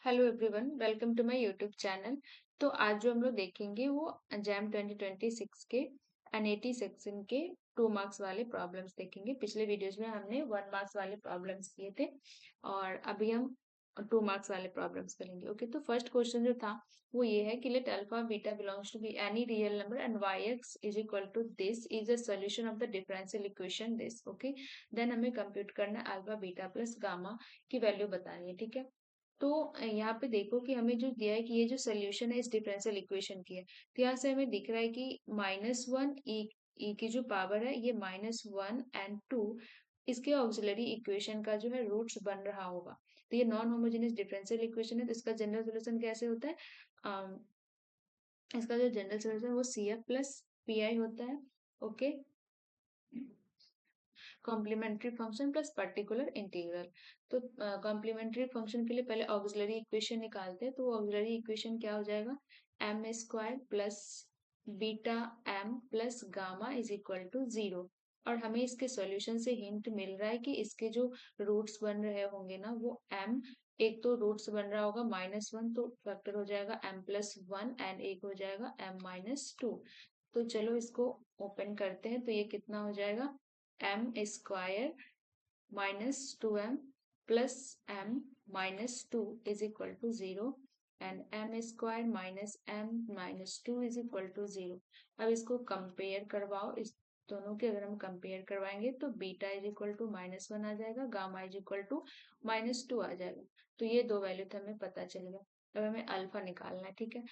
Hello everyone, welcome to my YouTube channel. तो आज जो हम लोग देखेंगे वो जैम 2026 के एनएटी सेक्शन के 2 मार्क्स वाले प्रॉब्लम्स देखेंगे। पिछले वीडियोज में हमने 1 मार्क्स वाले प्रॉब्लम्स किए थे और अभी हम 2 मार्क्स वाले प्रॉब्लम्स करेंगे। ओके, तो फर्स्ट क्वेश्चन जो था वो ये है कि let alpha beta belongs to be any real number and y x is equal to this is a solution of the differential equation this. Okay, then हमें कंप्यूट करना अल्फा बीटा प्लस गामा की value बतानी है। ठीक है, तो यहाँ पे देखो कि हमें जो दिया है कि ये जो सोल्यूशन है इस डिफरेंशियल इक्वेशन की है, तो यहाँ से हमें दिख रहा है कि -1 ई की जो पावर है ये -1 and 2 इसके ऑक्सिलरी इक्वेशन का जो है रूट्स बन रहा होगा। तो ये नॉन होमोजेनियस डिफरेंशियल इक्वेशन है, तो इसका जनरल सोल्यूशन कैसे होता है? अम, इसका जो जनरल सोल्यूशन है वो C F plus P I होता है। Okay, complementary function plus particular integral. तो कॉम्प्लीमेंट्री फंक्शन के लिए पहले ऑक्सिलरी इक्वेशन निकालते हैं, तो ऑक्सिलरी इक्वेशन क्या हो जाएगा? M square plus beta m plus gamma is equal to 0। और हमें इसके सॉल्यूशन से हिंट मिल रहा है कि इसके जो रूट्स बन रहे होंगे ना वो एम, एक तो रूट्स बन रहा होगा -1 तो फैक्टर हो जाएगा m+1 एंड एक हो जाएगा m-2। तो चलो इसको ओपन करते हैं, तो ये कितना हो जाएगा? M square -2m plus m-2 is equal to 0 and m square -m-2 is equal to 0। अब इसको कंपेयर करवाओ, इस दोनों के अगर हम कंपेयर करवाएंगे तो बीटा इज इक्वल टू -1 आ जाएगा, गामा इज इक्वल टू -2 आ जाएगा। तो ये दो वैल्यू तो हमें पता चल गया। अब हमें अल्फा निकालना है। ठीक है,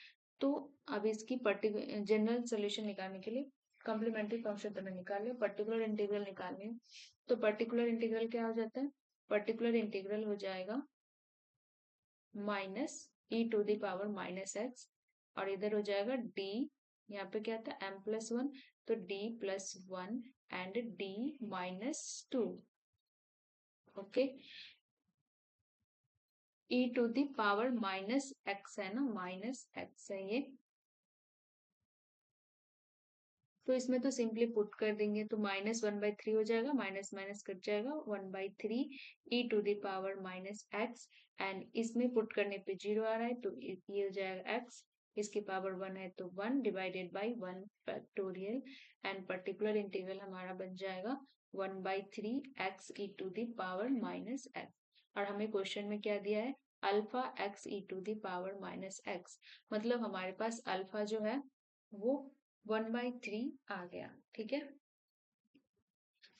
तो अब इसकी पर्टिकुलर जनरल सोल्यूशन निकालने के लिए कॉम्प्लीमेंट्री फंक्शन तो निकाल लिया, पर्टिकुलर इंटीग्रल निकालने है। तो पर्टिकुलर इंटीग्रल क्या हो जाता है? पर्टिकुलर इंटीग्रल हो जाएगा -e⁻⁻x और इधर हो जाएगा d, यहाँ पे क्या था m+1, तो d+1 and d-2। Okay, e⁻⁻x है ना, -x है ये, तो इसमें तो सिंपली पुट कर देंगे, तो -1/3 हो जाएगा, माइनस माइनस कट जाएगा, 1/3 e⁻⁻x एंड इसमें पुट करने पे 0 आ रहा है, तो ये हो जाएगा x, इसकी पावर 1 है तो 1 divided by 1 factorial and particular integral हमारा बन जाएगा 1/3 x e⁻⁻x। और हमें क्वेश्चन में क्या दिया है? अल्फा x e⁻⁻x, मतलब हमारे पास अल्फा जो है वो 1/3 आ गया। ठीक है,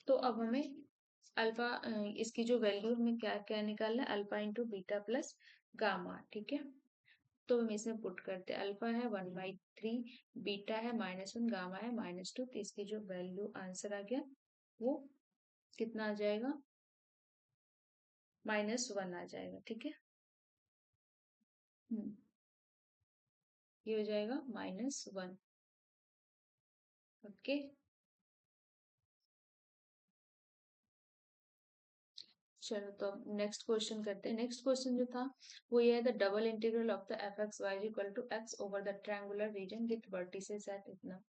तो अब हमें अल्फा, इसकी जो वैल्यू हमें क्या क्या निकालना है? Alpha into beta plus gamma. ठीक है, तो हम इसमें पुट करते हैं, अल्फा है 1/3, बीटा है -1, गामा है -2, तो इसकी जो वैल्यू आंसर आ गया वो कितना आ जाएगा? -1 आ जाएगा। ठीक है, ये हो जाएगा -1। ओके, चलो तो अब नेक्स्ट क्वेश्चन करते हैं। नेक्स्ट क्वेश्चन जो था वो ये है, the double integral of the f(x,y) equal to x over the triangular region with vertices at इतना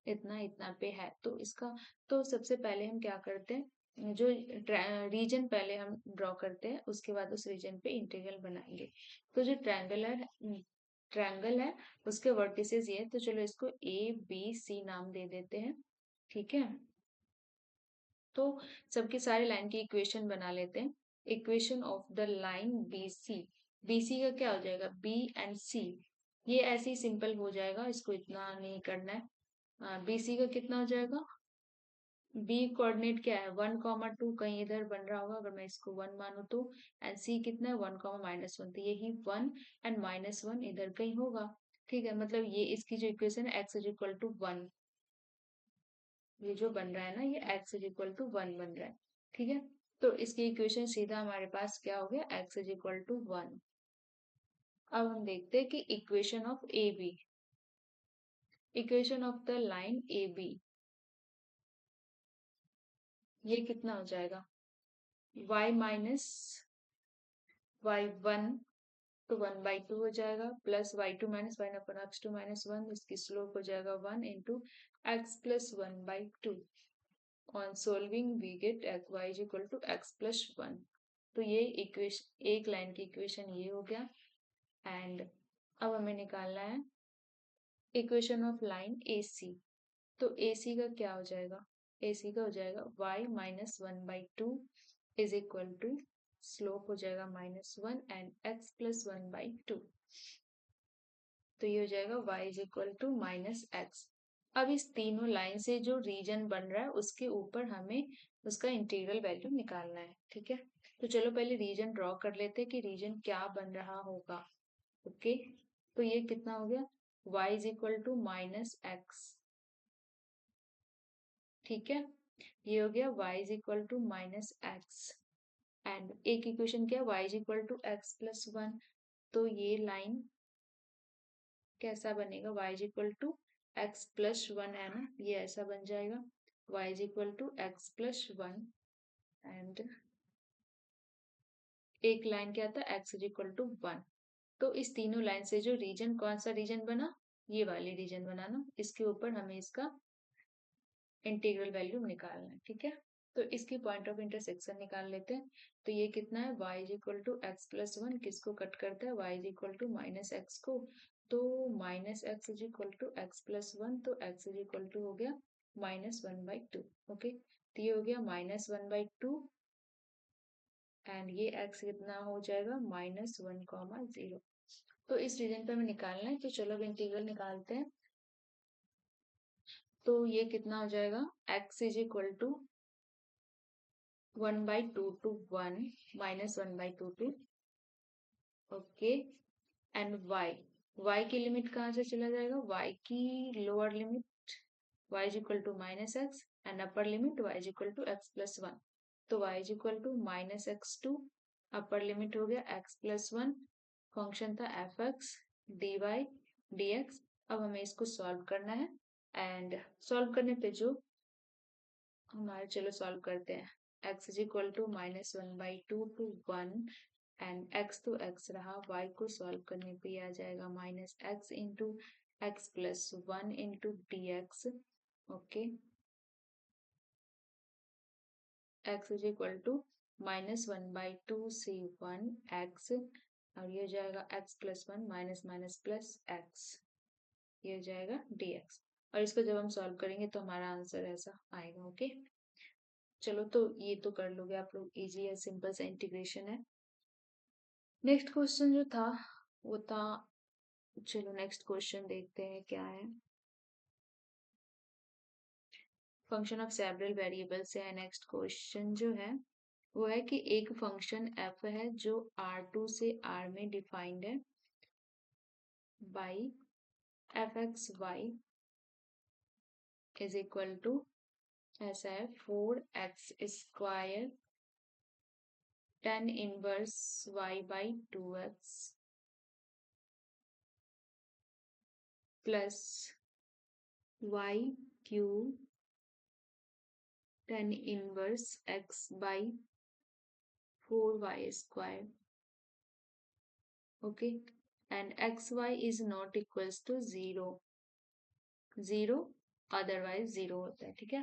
इतना इतना पे है। तो इसका, तो सबसे पहले हम क्या करते हैं, जो रीजन पहले हम ड्रॉ करते हैं, उसके बाद उस रीजन पे इंटीग्रल बनाएंगे। तो जो ट्रायंगल है उसके वर्टिसेस ये, तो चलो इसको ABC नाम दे देते हैं। ठीक है, तो सबके सारे लाइन की इक्वेशन बना लेते हैं। Equation of the line BC, BC का क्या हो जाएगा? B एंड C, ये ऐसे ही सिंपल हो जाएगा, इसको इतना नहीं करना है। BC का कितना हो जाएगा? B कोऑर्डिनेट क्या है? 1,2 कहीं इधर बन रहा होगा, अगर मैं इसको 1 मानू तो, एंड C कितना है? 1,-1, तो यही 1 एंड -1 इधर कहीं होगा। ठीक है, मतलब ये इसकी जो इक्वेशन है x इज इक्वल टू 1, ये जो बन रहा है ना ये x इज इक्वल टू 1 बन रहा है। ठीक है, तो इसकी इक्वेशन सीधा हमारे पास क्या हो गया? x is equal to 1। अब हम देखते हैं कि equation of A B, equation of the line A B, ये कितना हो जाएगा? y माइनस y1 तो 1/2 हो जाएगा, प्लस y2 माइनस y/x2 -1, इसकी स्लोप हो जाएगा 1 into x plus 1/2। On solving we get y is equal to x plus 1। तो ये इक्वेशन, एक लाइन की इक्वेशन ये हो गया। एंड अब हमें निकालना है इक्वेशन ऑफ लाइन ए सी। तो ए सी का क्या हो जाएगा, ए सी का हो जाएगा y minus 1/2 is equal to slope हो जाएगा -1 एंड x प्लस 1/2। तो ये हो जाएगा y is equal to -x। अब इस तीनों लाइन से जो रीजन बन रहा है उसके ऊपर हमें उसका इंटीग्रल वैल्यू निकालना है, ठीक है। तो चलो पहले रीजन ड्रॉ कर लेते हैं कि रीजन क्या बन रहा होगा। ओके, तो ये कितना हो गया, y is equal to -x, ठीक है। ये हो गया y is equal to -x and एक इक्वेशन क्या, y is equal to x plus 1। तो ये लाइन कैसा बनेगा, y is equal to x plus 1 है ना, ये ऐसा बन जाएगा y is equal to x plus 1 and एक लाइन क्या था, x इज इक्वल टू 1। तो इस तीनों लाइन से जो रीजन, कौन सा रीजन बना, ये वाली रीजन बना ना, इसके ऊपर हमें इसका इंटीग्रल वैल्यू निकालना है, ठीक है। तो इसकी पॉइंट ऑफ इंटरसेक्शन निकाल लेते हैं। तो ये कितना है, y is equal to x plus 1 किसको कट करता है, y is equal to minus x को। तो minus x is equal to x plus 1, तो x इज इक्वल टू हो गया -1/2। ओके, तो ये हो गया -1/2 एंड ये x कितना हो जाएगा -1,0। तो इस रीजन पे हमें निकालना है, तो चलो अब इंटीग्रल निकालते हैं। तो ये कितना हो जाएगा, x is equal to 1/2 to 1 minus 1/2 to okay and y की लिमिट कहाँ से चला जाएगा, y की lower limit y is equal to -x and upper limit y is equal to x plus 1। तो y इज इक्वल टू -x2, upper limit हो गया x प्लस 1, फंक्शन था fx dy dx। अब हमें इसको सॉल्व करना है एंड सॉल्व करने पे जो हमारे, चलो सॉल्व करते हैं। x is equal to -1/2 to 1 and x तो x रहा, y को सॉल्व करने पे आ जाएगा -x into x plus 1 into d x. Okay, x is equal to -1/2 से 1 x और ये हो जाएगा x plus 1 minus minus plus x, ये हो जाएगा dx। और इसको जब हम सॉल्व करेंगे तो हमारा आंसर ऐसा आएगा। ओके, चलो तो ये तो कर लोगे आप लोग, इजी है, सिंपल सा इंटीग्रेशन है। नेक्स्ट क्वेश्चन जो था वो था, चलो नेक्स्ट क्वेश्चन देखते हैं क्या है। फंक्शन ऑफ सेवरल वेरिएबल से है नेक्स्ट क्वेश्चन जो है, वो है कि एक फंक्शन f है जो R2 से R में डिफाइंड है by fxy is equal to ऐसा है 4x² tan inverse y/2x plus y³ tan inverse x/4y²। Okay, and xy is not equals to 0 otherwise 0 होता है, ठीक है।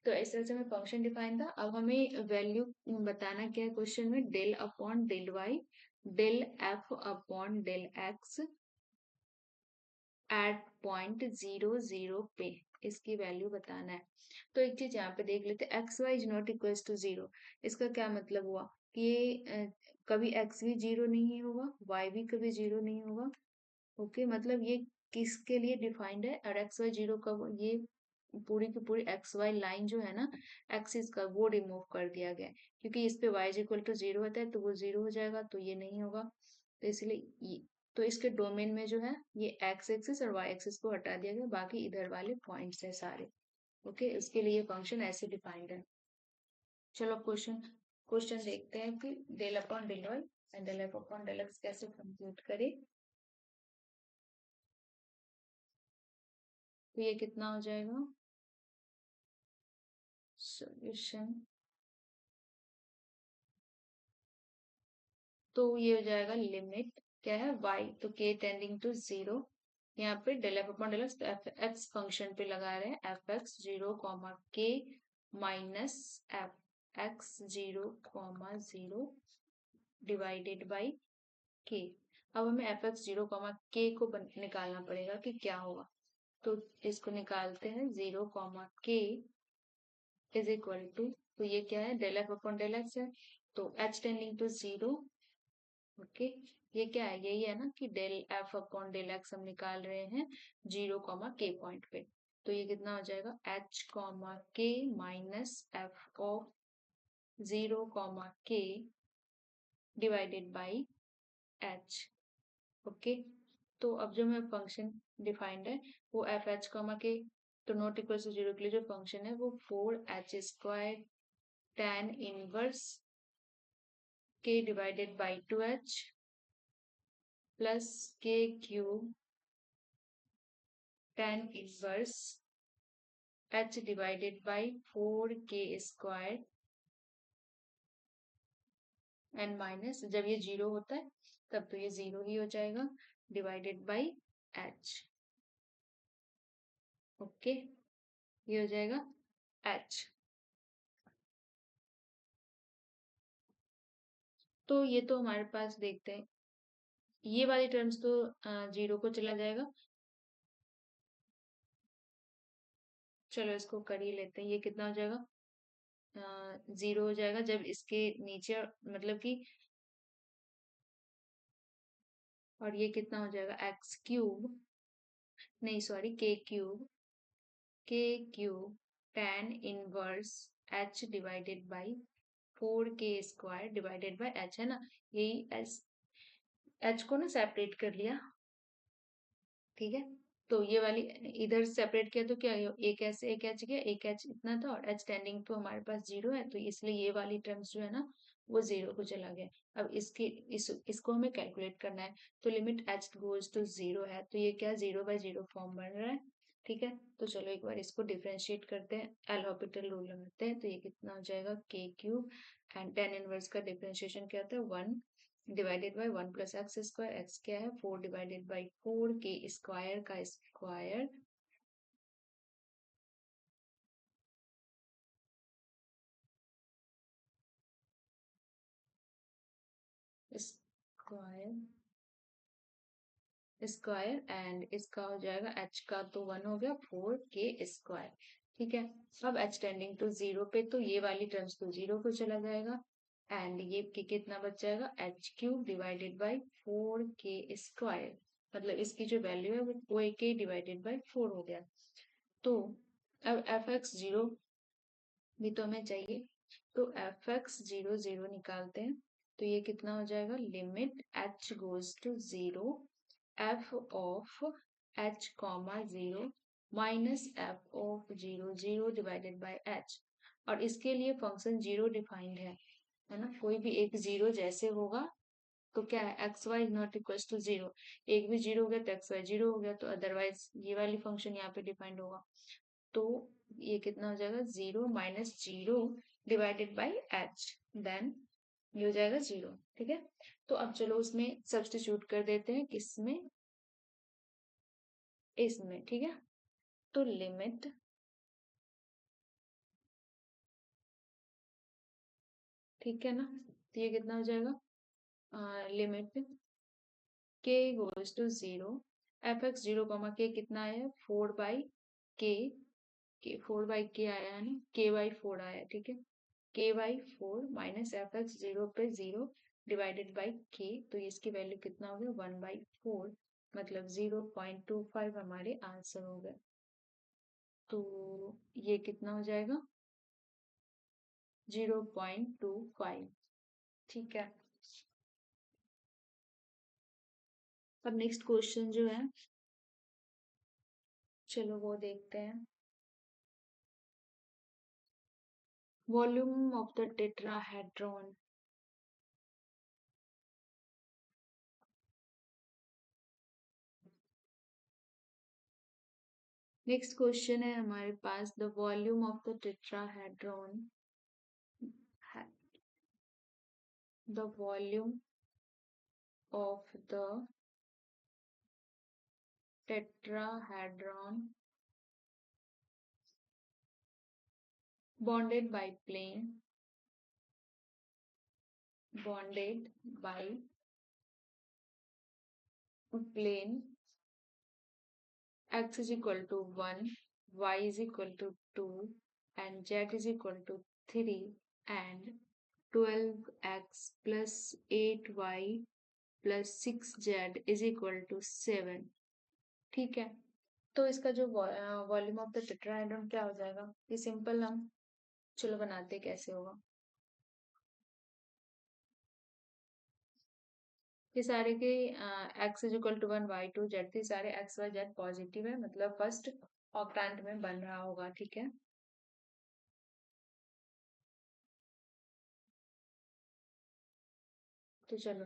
तो इस तरह से हमें फंक्शन डिफाइन था। अब हमें वैल्यू बताना क्या है क्वेश्चन में, del upon del y del f upon del x at point 0 पे, इसकी वैल्यू बताना है। तो एक चीज यहाँ पे देख लेते हैं, x y is not equals to 0। इसका क्या मतलब हुआ कि कभी एक्स भी 0 नहीं होगा, वाई भी कभी 0 नहीं होगा। ओके, मतलब ये किसके लिए डिफाइंड है, और एक्स वाई 0 का ये पूरी की पूरी एक्स वाई लाइन जो है ना एक्सिस का, वो रिमूव कर दिया गया है, क्योंकि इस पे y इज इक्वल टू 0 होता है तो वो 0 हो जाएगा, तो ये नहीं होगा। तो इसलिए तो इसके डोमेन में जो है ये एक्स एक्सिस और वाई एक्सिस को हटा दिया गया, बाकी इधर वाले पॉइंट्स है सारे। ओके, इसके लिए फंक्शन ऐसे डिफाइंड है। चलो क्वेश्चन क्वेश्चन देखते हैं कि del upon del y and del f upon del x कैसे कंप्यूट करें। तो ये कितना हो जाएगा, सॉल्यूशन, तो ये हो जाएगा लिमिट क्या है y, तो k टेंडिंग टू 0, यहाँ पे del f upon del x, तो एफ एक्स फंक्शन पे लगा रहे हैं f x 0 k minus f x 0 0 divided by k। अब हमें एफ एक्स जीरो कॉमा के को निकालना पड़ेगा कि क्या होगा। तो इसको निकालते हैं, zero comma k is equal to, तो ये क्या है, del f upon del x है, तो h tending to zero. Okay, ये क्या है, यही है ना कि del f upon del x हम निकाल रहे हैं जीरो कॉमा के पॉइंट पे। तो ये कितना हो जाएगा, एच कॉमा के minus f of zero comma के डिवाइडेड बाई एच। ओके, तो अब जो मेरा फंक्शन डिफाइंड है वो एफ एच कॉमा के, तो नॉट इक्वल टू जीरो के लिए जो फंक्शन है वो 4h² tan इनवर्स के डिवाइडेड बाई 2h प्लस के cube tan inverse h divided by 4k² and minus, जब ये जीरो होता है तब तो ये जीरो ही हो जाएगा, डिवाइडेड बाई h। ओके, ये हो जाएगा h। तो ये तो हमारे पास देखते हैं, ये वाली टर्म्स तो जीरो को चला जाएगा। चलो इसको कर ही लेते हैं, ये कितना हो जाएगा, जीरो हो जाएगा जब इसके नीचे, मतलब कि, और ये कितना हो जाएगा, एक्स क्यूब, नहीं सॉरी, के cube tan inverse h divided by 4k² divided by h, है ना, यही h को ना सेपरेट कर लिया, ठीक है। तो ये वाली इधर सेपरेट किया तो क्या, एक ऐसे एक एच गया, एक एच इतना था, और एच टेंडिंग तो हमारे पास जीरो है, तो इसलिए ये वाली टर्म्स जो है ना वो जीरो को चला गया। अब इसको हमें कैलकुलेट करना है, तो limit h goes to zero है, तो ये क्या, जीरो बाई जीरो फॉर्म बन रहा है, ठीक है। तो चलो एक बार इसको डिफ्रेंशिएट करते हैं, एल हॉपिटल रूल लगाते हैं, तो ये कितना हो जाएगा, के क्यूब एंड टेन इनवर्स का डिफ्रेंशिएशन क्या होता है, 1 divided by 1 plus x square, x क्या है, 4 डिवाइडेड बाई 4k² का स्क्वायर स्क्वायर स्क्वायर एंड इसका हो जाएगा, एच का तो 1 हो गया, 4k², ठीक है। अब एच टेंडिंग टू जीरो पे तो ये वाली टर्म्स तो जीरो को चला जाएगा, एंड ये कितना बच जाएगा, H cube divided by 4k², मतलब इसकी जो वैल्यू है वो k डिवाइडेड बाई 4 हो गया। तो अब एफ एक्स जीरो भी तो हमें चाहिए, तो एफ एक्स जीरो जीरो निकालते हैं, तो ये कितना हो जाएगा, limit h goes to zero f of h comma zero minus f of zero zero divided by h, और इसके लिए फंक्शन जीरो डिफाइंड है ना, कोई भी एक जीरो जैसे होगा तो क्या है, x y not equal to zero, एक भी जीरो हो गया तो एक्स वाई जीरो हो गया, तो अदरवाइज ये वाली फंक्शन यहाँ पे डिफाइंड होगा। तो ये कितना हो जाएगा, zero minus zero divided by h, then ये हो जाएगा जीरो, ठीक है। तो अब चलो उसमें सब्स्टिट्यूट कर देते हैं, किसमें, इसमें, ठीक है। तो लिमिट, ठीक है ना, तो ये कितना हो जाएगा, limit k goes to zero f x zero comma k कितना आया है, 4/k, के 4/k आया है ना, k/4 आया, ठीक है, k/4 minus f x zero पे जीरो डिवाइडेड बाई के, तो इसकी वैल्यू कितना हो गया, 1/4, मतलब 0.25 हमारे आंसर हो गए। तो ये कितना हो जाएगा, 0.25, ठीक है। अब नेक्स्ट क्वेश्चन जो है, चलो वो देखते हैं, volume of the tetrahedron. Next question है हमारे पास, the volume of the tetrahedron, the volume of the tetrahedron bonded by plane, bonded by plane x is equal to 1, y is equal to 2 and z is equal to 3 and 12x plus 8y plus 6z is equal to 7। ठीक है, तो इसका जो volume of the tetrahedron क्या हो जाएगा? ये simple, हम चलो बनाते कैसे होगा। ये सारे के x is equal to 1, y2 z3 सारे x y z पॉजिटिव है, मतलब फर्स्ट ऑक्टेंट में बन रहा होगा। ठीक है, तो चलो,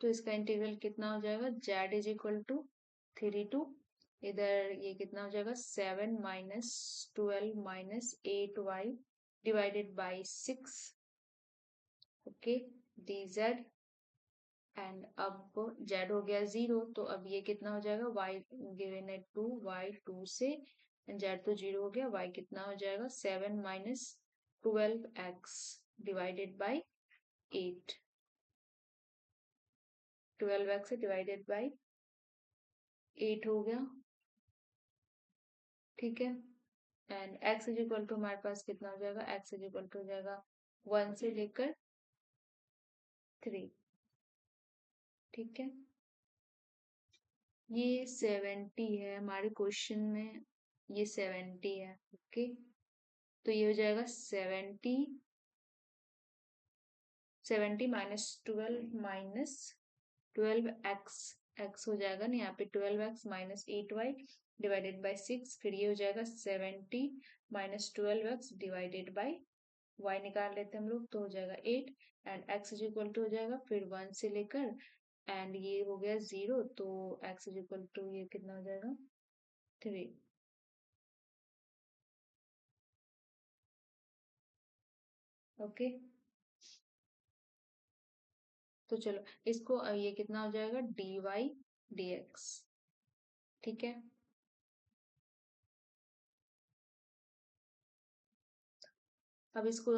तो इसका इंटीग्रल कितना हो जाएगा? z इज इक्वल टू 3 इधर ये कितना हो जाएगा? 7 minus 12 minus 8y divided by 6, okay, dz। And अब z हो गया 0, तो अब ये कितना हो जाएगा? y गिवन है 2, y 2 से z तो 0 हो गया, y कितना हो जाएगा? 7 minus 12x divided by 8, 12x divided by 8 हो गया। ठीक है, and x is equal to हमारे पास कितना हो जाएगा? x इज इक्वल टू हो जाएगा 1 से लेकर 3। ठीक है, ये 70 है हमारे क्वेश्चन में, ये 70 है। ओके, तो ये हो जाएगा 70 माइनस 12 एक्स हो जाएगा ना यहाँ पे 12x minus 8y divided by 6, फिर ये हो जाएगा 70 minus 12x divided by y निकाल लेते हैं हम लोग, तो हो जाएगा 8 and x is equal to हो जाएगा फिर 1 से लेकर एंड ये हो गया 0, तो x इज इक्वल टू ये कितना हो जाएगा? 3। ओके, तो चलो इसको ये कितना हो जाएगा? dy dx। ठीक है, अब इसको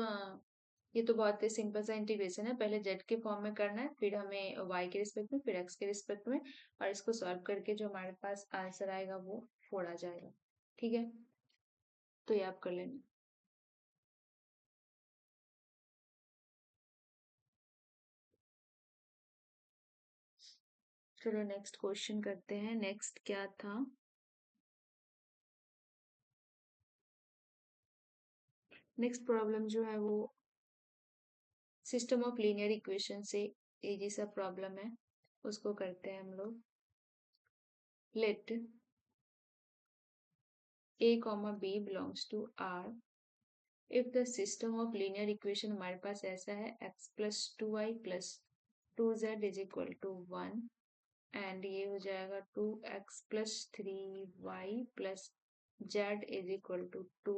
ये तो बहुत ही सिंपल सा इंटीग्रेशन है, पहले z के फॉर्म में करना है, फिर हमें y के रिस्पेक्ट में, फिर x के रिस्पेक्ट में, और इसको सॉल्व करके जो हमारे पास आंसर आएगा वो 4 आ जाएगा। ठीक है, तो ये आप कर लेना। चलो नेक्स्ट क्वेश्चन करते हैं। नेक्स्ट क्या था? नेक्स्ट प्रॉब्लम जो है वो सिस्टम ऑफ लीनियर इक्वेशन से इजी सा प्रॉब्लम है, उसको करते हैं हम लोग। Let a comma b belongs to R if the system of linear equation हमारे पास ऐसा है x plus 2y plus 2z is equal to 1 and ये हो जाएगा 2x plus 3y plus z is equal to 2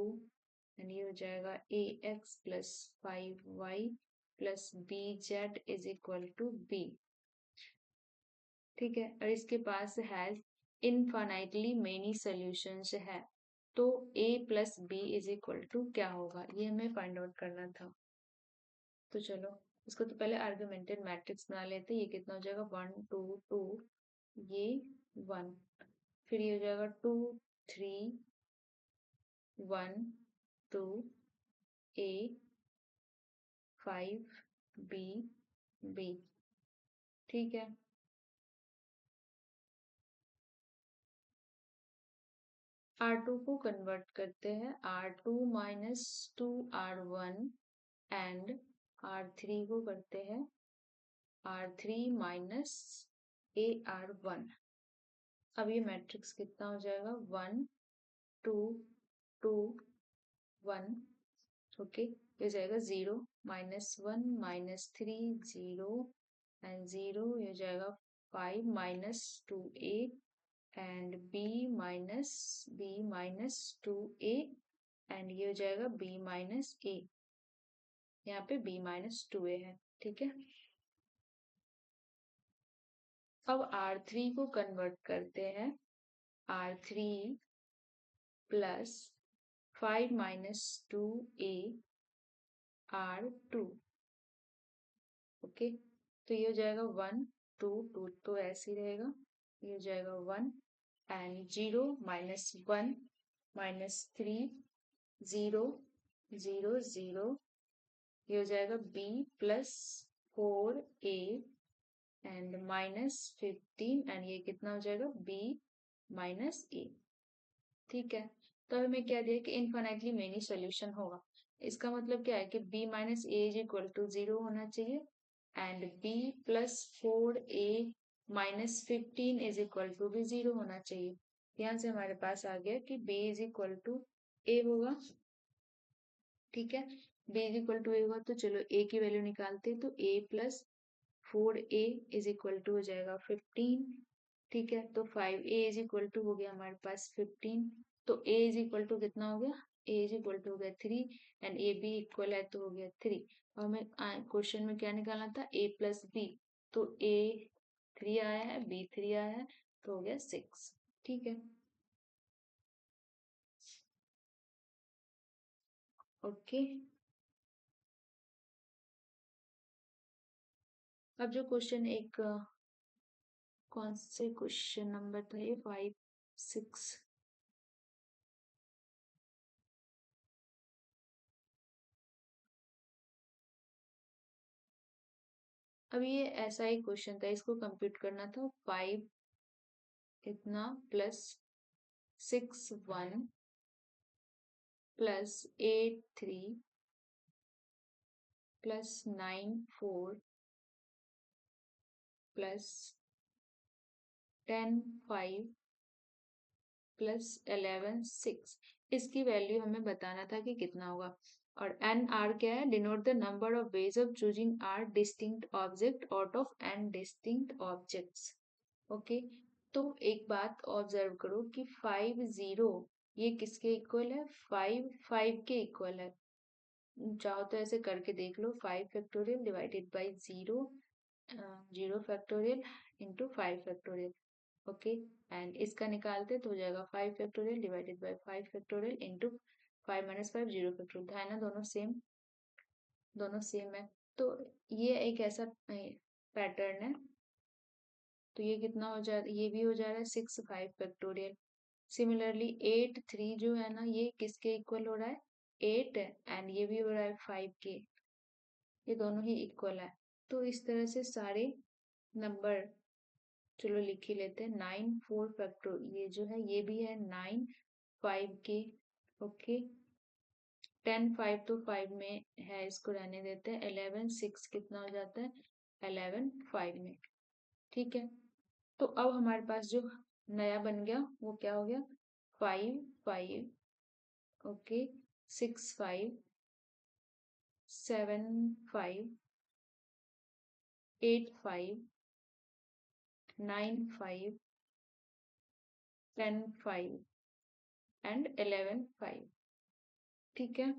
and ये हो जाएगा ax plus 5y plus bz is equal to b। ठीक है, और इसके पास हैज इनफाइनाइटली मेनी सॉल्यूशंस है, तो a plus b is equal to क्या होगा? ये हमें फाइंड आउट करना था। तो चलो इसको तो पहले आर्गुमेंटेड मैट्रिक्स बना लेते हैं। ये कितना हो जाएगा? 1 2 2, ये 1, फिर ये हो जाएगा 2 3 1 2 a 5 b b। ठीक है, R2 को कन्वर्ट करते हैं, R2 minus 2R1 and R3 को करते हैं R3 माइनस AR1। अब ये मैट्रिक्स कितना हो जाएगा? 1 2 2 1, ओके, ये जाएगा 0 माइनस 1 माइनस 3 0 एंड 0, ये हो जाएगा 5 minus 2a and b minus 2a and ये हो जाएगा b माइनस a, यहाँ पे b माइनस 2a है। ठीक है, अब R3 को कन्वर्ट करते हैं, R3 plus 5 minus 2a R2, okay, तो ये हो जाएगा 1 2 तो ऐसे ही रहेगा, ये हो जाएगा 1 एंड 0 -1 -3 0 0 0, ये हो जाएगा b plus 4a and -15 and ये कितना हो जाएगा b माइनस ए। ठीक है, तो हमें क्या दिया कि इनफाइनाइटली मेनी सॉल्यूशन होगा। इसका मतलब क्या है कि b minus a is equal to 0 होना चाहिए and b plus 4a minus 15 is equal to भी 0 होना चाहिए। यहाँ से हमारे पास आ गया कि b is equal to a होगा। ठीक है, b is equal to a होगा, तो चलो a की वैल्यू निकालते हैं, तो a plus 4a is equal to हो जाएगा 15। ठीक है, तो 5a इज इक्वल टू हो गया हमारे पास 15, तो a इज इक्वल टू कितना हो गया, a इज इक्वल टू हो गया 3 एंड a b इक्वल है तो हो गया 3। और हमें क्वेश्चन में क्या निकालना था, a प्लस b, तो a 3 आया है, b 3 आया है, तो हो गया 6। ठीक है, ओके। अब जो क्वेश्चन एक कौन से क्वेश्चन नंबर था ये, 5 6, अब ये ऐसा ही क्वेश्चन था, इसको कंप्यूट करना था। 5 इतना plus 6 1 plus 8 3 plus 9 4 plus 10 5 plus 11 6, इसकी वैल्यू हमें बताना था कि कितना होगा। और एन आर क्या है, denote the number of ways of choosing r distinct object out of n distinct objects. Okay, तो एक बात ऑब्जर्व करो कि 5 0 ये किसके इक्वल है, 5 5 के इक्वल है। चाहो तो ऐसे करके देख लो, 5 factorial divided by 0 0 factorial into 5 factorial. Okay, and इसका निकालते तो हो जाएगा 5 factorial divided by 5 factorial into 5 minus 5 0 factorial, है ना, दोनों सेम है। तो ये एक ऐसा पैटर्न है, तो ये कितना हो जा, ये भी हो जा रहा है 6 5 फैक्टोरियल। सिमिलरली 8 3 जो है ना, ये किसके इक्वल हो रहा है, 8, एंड ये भी हो रहा है 5 के, ये दोनों ही इक्वल है। तो इस तरह से सारे नंबर चलो लिख ही लेते हैं। 9 4 फैक्टर ये जो है ये भी है 9 5 के। ओके, 10 5 तो 5 में है, इसको रहने देते हैं। 11 6 कितना हो जाता है, 11 5 में। ठीक है, तो अब हमारे पास जो नया बन गया वो क्या हो गया, 5 5, ओके, 6 5 7 5 8 5 9 5 10 5 एंड 11 5। ठीक है,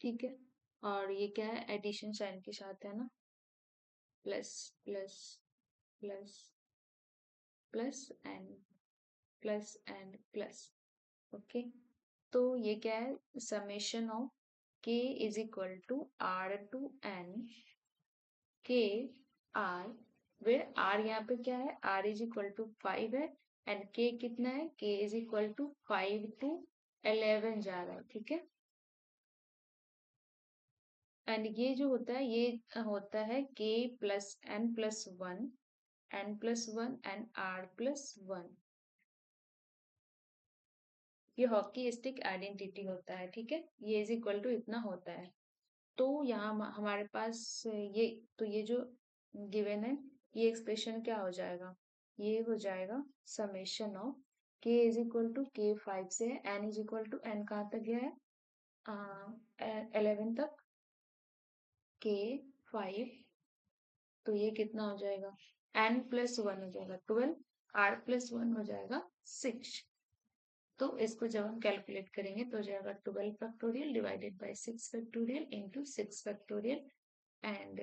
ठीक है, और ये क्या है, एडिशन साइन के साथ है ना, plus plus plus plus and plus and plus. Okay, तो ये क्या है, summation of k is equal to r to n k r, वे r यहाँ पे क्या है, r इज इक्वल टू 5 है एंड k कितना है, k is equal to 5 to 11 जा रहा है। ठीक है, एंड ये जो होता है ये होता है k plus n plus 1 n plus 1 and r plus 1, ये हॉकी स्टिक आइडेंटिटी होता है। ठीक है, ये इज इक्वल टू इतना होता है। तो यहाँ हमारे पास ये, तो ये जो गिवन है ये एक्सप्रेशन क्या हो जाएगा, ये हो जाएगा summation of k is equal to k 5 से है, n is equal to n कहाँ तक गया है, 11 तक, k 5, तो ये कितना हो जाएगा, n प्लस 1 हो जाएगा 12, r प्लस 1 हो जाएगा 6। तो इसको जब हम कैलकुलेट करेंगे तो हो जाएगा 12 factorial divided by 6 factorial into 6 factorial, and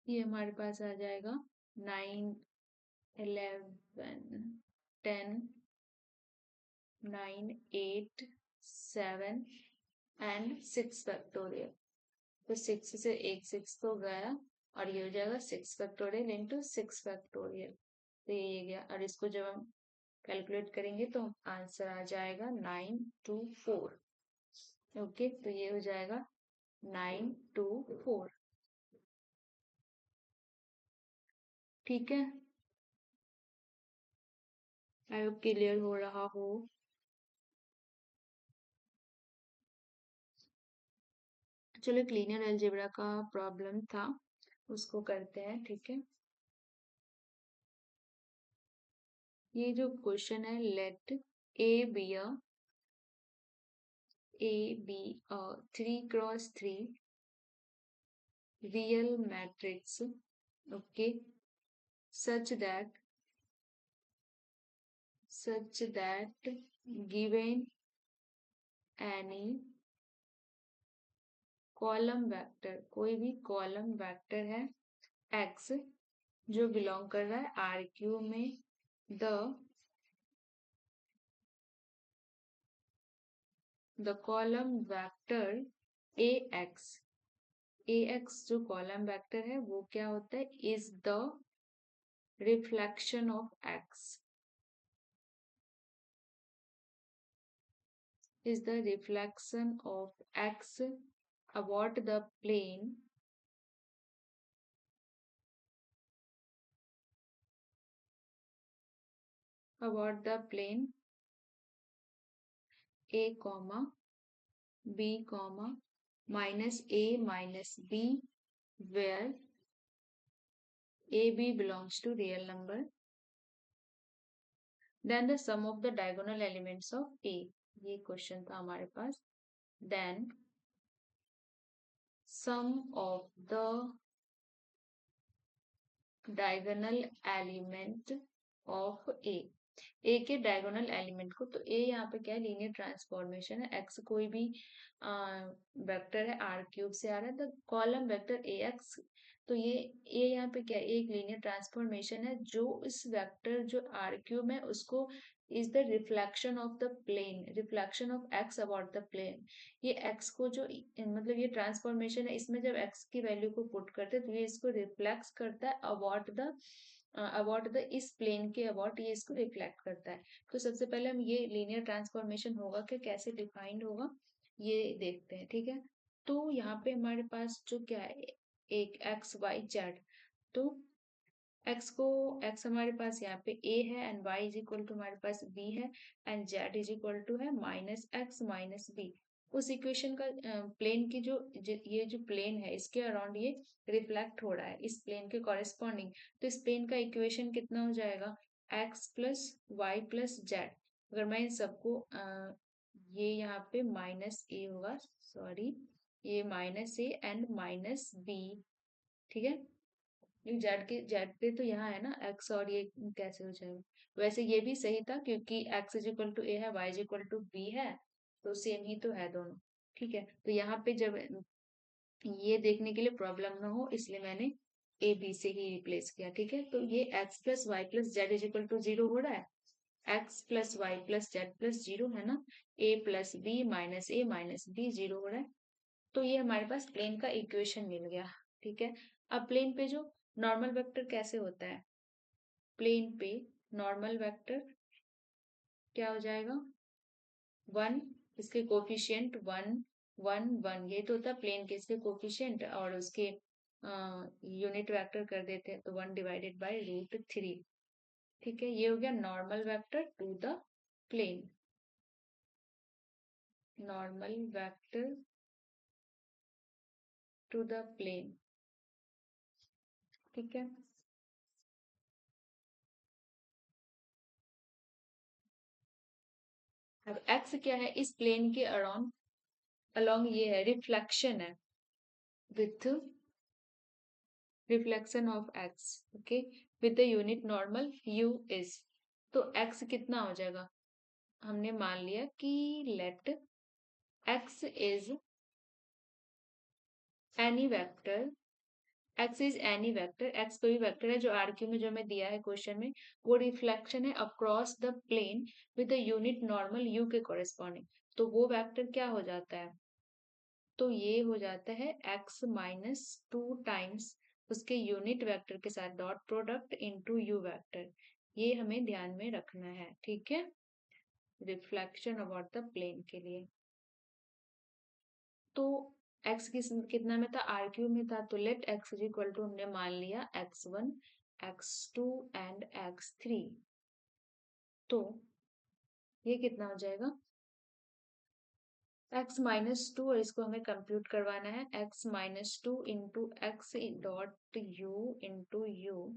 ये हमारे पास आ जाएगा 9 11 10 9 8 7 एंड 6 फैक्टोरियल। तो 6 से एक 6 तो गया और ये हो जाएगा 6 फैक्टोरियल इंटू 6 फैक्टोरियल। तो ये गया और इसको जब हम कैलकुलेट करेंगे तो आंसर आ जाएगा 924। ओके, तो ये हो जाएगा 924। ठीक है, आई होप क्लियर हो रहा हो। चलो एक लीनियर अलजेब्रा का प्रॉब्लम था, उसको करते हैं। ठीक है, ये जो क्वेश्चन है, let A be a 3x3 real matrix, okay, such that given any column vector, कोई भी कॉलम वेक्टर है x जो बिलोंग कर रहा है आर क्यू में, द कॉलम वेक्टर ax जो कॉलम वेक्टर है वो क्या होता है, is the reflection of x, is the reflection of x about the plane a comma b comma minus a minus b, where a b belongs to real number, then the sum of the diagonal elements of a। ये question था हमारे पास। then sum of the diagonal element of a के diagonal element को, तो a यहाँ पे क्या है, लीनियर ट्रांसफॉर्मेशन है। x कोई भी वेक्टर है आर क्यूब से आ रहा है, तो कॉलम वेक्टर ax, तो ये a यहाँ पे क्या है, एक लीनियर ट्रांसफॉर्मेशन है जो इस वेक्टर जो आर क्यूब है उसको is the reflection of the plane, reflection of x about the plane. ये x को जो मतलब ये ट्रांसफॉर्मेशन है, इसमें जब x की वैल्यू को पुट करते हैं तो ये इसको रिफ्लेक्ट करता है अबाउट द इस प्लेन के अबाउट, ये इसको रिफ्लेक्ट करता है। तो सबसे पहले हम ये लीनियर ट्रांसफॉर्मेशन होगा कि कैसे डिफाइंड होगा ये देखते हैं। ठीक है, तो यहाँ पे हमारे पास जो क्या है, एक एक्स वाई जेड, तो x हमारे पास यहाँ पे a है एंड y इज इक्वल टू हमारे पास b है and z is equal to है माइनस एक्स माइनस बी। उस इक्वेशन का प्लेन की ये जो प्लेन है इसके अराउंड ये रिफ्लेक्ट हो रहा है इस प्लेन के कॉरेस्पॉन्डिंग, तो इस प्लेन का इक्वेशन कितना हो जाएगा, x plus y plus z. अगर मैं इन सबको ये यहाँ पे माइनस ए होगा, सॉरी, ये minus a and minus b. ठीक है, जेड पे तो यहाँ है ना एक्स, और ये कैसे हो जाएगा, वैसे ये भी सही था क्योंकि x is equal to a है, y is equal to b है, तो सेम ही तो है दोनों। ठीक है, तो यहाँ पे जब ये देखने के लिए प्रॉब्लम ना हो इसलिए मैंने ए बी से ही रिप्लेस किया। ठीक है, तो ये x plus y plus z is equal to zero हो रहा है, x plus y plus z plus zero है ना, ए माइनस बी जीरो हो रहा है, तो ये हमारे पास प्लेन का इक्वेशन मिल गया। ठीक है, अब प्लेन पे जो नॉर्मल वेक्टर कैसे होता है, प्लेन पे नॉर्मल वेक्टर क्या हो जाएगा, वन, इसके कोफिशिएंट वन वन वन, ये तो होता है प्लेन के इसके कोफिशिएंट, और उसके यूनिट वेक्टर कर देते हैं तो 1/√3। ठीक है, ये हो गया normal vector to the plane, normal vector to the plane. ठीक है, अब एक्स क्या है, इस प्लेन के अराउंड अलोंग ये है, रिफ्लेक्शन है, with reflection of x, okay, with the unit normal u is, तो एक्स कितना हो जाएगा, हमने मान लिया कि let x is any vector x is any vector, x कोई वेक्टर है जो आर क्यू में जो हमें दिया है क्वेश्चन में, वो रिफ्लेक्शन है across the plane with the unit normal u के कॉरेस्पॉन्डिंग, तो वो वेक्टर क्या हो जाता है, तो ये हो जाता है x माइनस टू टाइम्स उसके यूनिट वेक्टर के साथ dot product into you vector, ये हमें ध्यान में रखना है, ठीक है, रिफ्लेक्शन अबाउट द प्लेन के लिए। तो x कितना में था, आर क्यू में था, तो let x is equal to हमने मान लिया x1 x2 एंड x3, तो ये कितना हो जाएगा x माइनस टू, और इसको हमें कंप्यूट करवाना है x minus two into x dot U into you,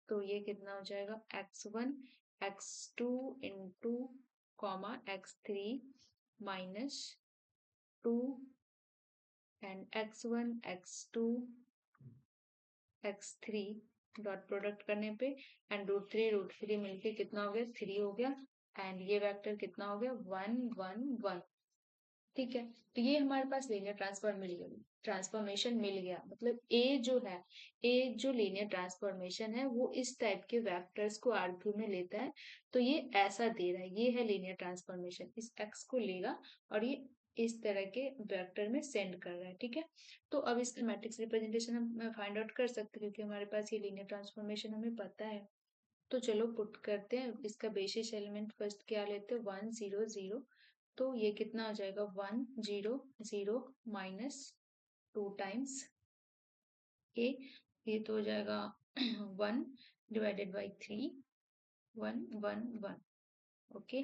तो ये कितना हो जाएगा x1 x2 into comma x3 minus two and x1 x2 x3 dot product करने पे एंड रूट थ्री मिलके कितना हो गया 3 हो गया, एंड ये वेक्टर कितना हो गया 1 1 1, ठीक है। तो ये हमारे पास लीनियर ट्रांसफॉर्मेशन मिल गया, मतलब ए जो है, ए जो लीनियर ट्रांसफॉर्मेशन है वो इस टाइप के वेक्टर्स को आरक्यू में लेता है, तो ये ऐसा दे रहा है, ये है लीनियर ट्रांसफॉर्मेशन, इस एक्स को लेगा और ये इस तरह के वेक्टर में सेंड कर रहा है, ठीक है। तो अब इसका मैट्रिक्स रिप्रेजेंटेशन हम फाइंड आउट कर सकते हैं क्योंकि हमारे पास ये लीनियर ट्रांसफॉर्मेशन हमें पता है, तो चलो पुट करते हैं, इसका बेसिस एलिमेंट फर्स्ट क्या लेते हैं 1 0 0, तो ये कितना हो जाएगा 1 0 0 माइनस टू टाइम्स ए, ये तो हो जाएगा 1 डिवाइडेड बाई 3 1 1 1, ओके,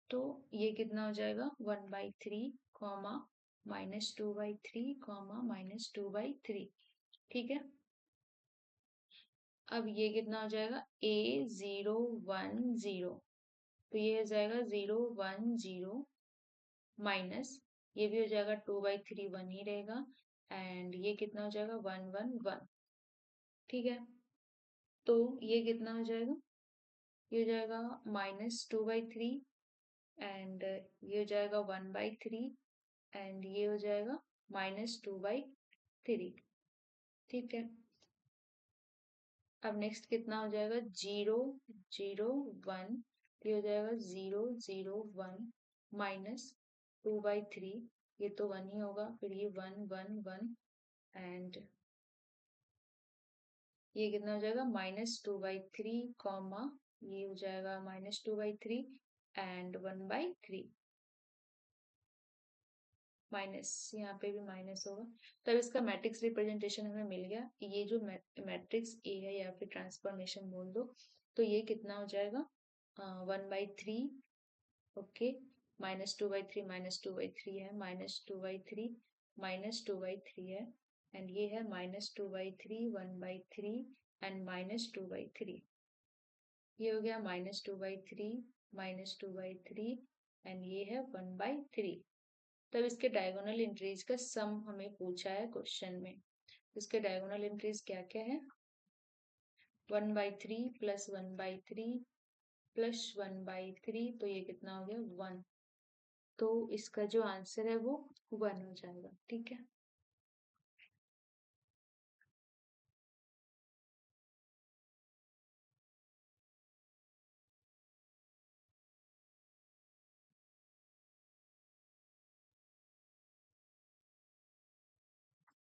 तो ये कितना हो जाएगा 1 by 3 comma minus 2 by 3 comma minus 2 by 3, ठीक है। अब ये कितना हो जाएगा a 0 1 0, तो ये हो जाएगा 0 1 0 माइनस, ये भी हो जाएगा 2 बाई 3 1 ही रहेगा, एंड ये कितना हो जाएगा 1 1 1, ठीक है। तो ये कितना हो जाएगा, ये हो जाएगा माइनस 2 बाई 3 एंड ये हो जाएगा 1 बाई 3 एंड ये हो जाएगा माइनस 2 बाई 3, ठीक है। अब नेक्स्ट कितना हो जाएगा 0 0 1, ये हो जाएगा 0 0 1 माइनस 2 बाई 3, ये तो 1 ही होगा, फिर ये 1 1 1 एंड ये कितना हो जाएगा माइनस 2 बाई 3 कॉमा ये हो जाएगा minus 2 by 3 and 1 by 3, minus यहाँ पे भी माइनस होगा, तब इसका मैट्रिक्स रिप्रेजेंटेशन हमें मिल गया, ये जो मैट्रिक्स ए है या फिर ट्रांसफॉर्मेशन बोल दो, तो ये कितना हो जाएगा 1 by 3, okay, minus 2 by 3 minus 2 by 3 है, माइनस 2 बाई 3 माइनस 2 बाई 3 है, एंड ये है minus 2 by 3 1 by 3 and minus 2 by 3, ये हो गया minus 2 by 3 minus 2 by 3 and ये है 1 बाई 3, तब इसके डायगोनल एंट्रीज का सम हमें पूछा है क्वेश्चन में, इसके डायगोनल एंट्रीज क्या क्या है 1 by 3 plus 1 by 3 plus 1 by 3, तो ये कितना हो गया 1, तो इसका जो आंसर है वो 1 हो जाएगा, ठीक है।